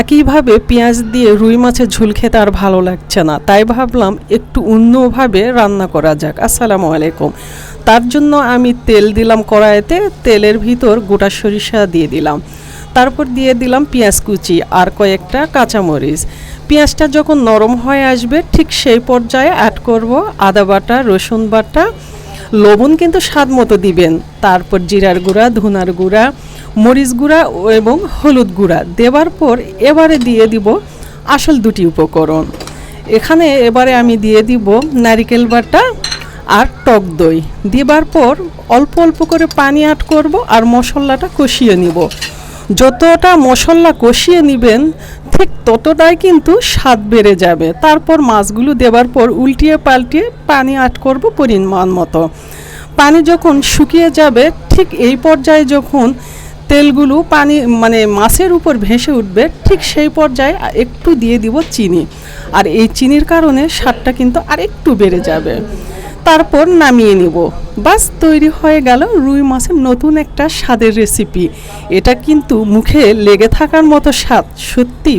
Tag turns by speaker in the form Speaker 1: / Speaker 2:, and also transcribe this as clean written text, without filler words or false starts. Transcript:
Speaker 1: একইভাবে পেঁয়াজ দিয়ে রুই মাছের ঝোল খেতে আর ভালো লাগছে না, তাই ভাবলাম একটু অন্যভাবে রান্না করা যাক। আসসালামু আলাইকুম। তার জন্য আমি তেল দিলাম কড়াইতে, তেলের ভিতর গোটা সরিষা দিয়ে দিলাম, তারপর দিয়ে দিলাম পেঁয়াজ কুচি আর কয়েকটা কাঁচামরিচ। পেঁয়াজটা যখন নরম হয়ে আসবে ঠিক সেই পর্যায়ে অ্যাড করব আদা বাটা, রসুন বাটা, লবণ কিন্তু স্বাদ মতো দিবেন, তারপর জিরার গুঁড়া, ধনার গুঁড়া, মরিচ গুঁড়া এবং হলুদ গুঁড়া দেওয়ার পর এবারে দিয়ে দিব আসল দুটি উপকরণ। এখানে এবারে আমি দিয়ে দিব নারিকেল বাটা আর টক দই। দেবার পর অল্প অল্প করে পানি অ্যাড করব আর মশলাটা কষিয়ে নিব। যতটা মশলা কষিয়ে নেবেন ঠিক ততটাই কিন্তু স্বাদ বেড়ে যাবে। তারপর মাছগুলো দেওয়ার পর উল্টিয়ে পাল্টিয়ে পানি অ্যাড করব পরিমাণ মতো। পানি যখন শুকিয়ে যাবে ঠিক এই পর্যায়ে যখন তেলগুলো পানি মাছের উপর ভেসে উঠবে ঠিক সেই পর্যায়ে একটু দিয়ে দিব চিনি, আর এই চিনির কারণে স্বাদটা কিন্তু আর একটু বেড়ে যাবে। তারপর নামিয়ে নিব। বাস তৈরি হয়ে গেল রুই মাছের নতুন একটা স্বাদের রেসিপি। এটা কিন্তু মুখে লেগে থাকার মতো স্বাদ, সত্যি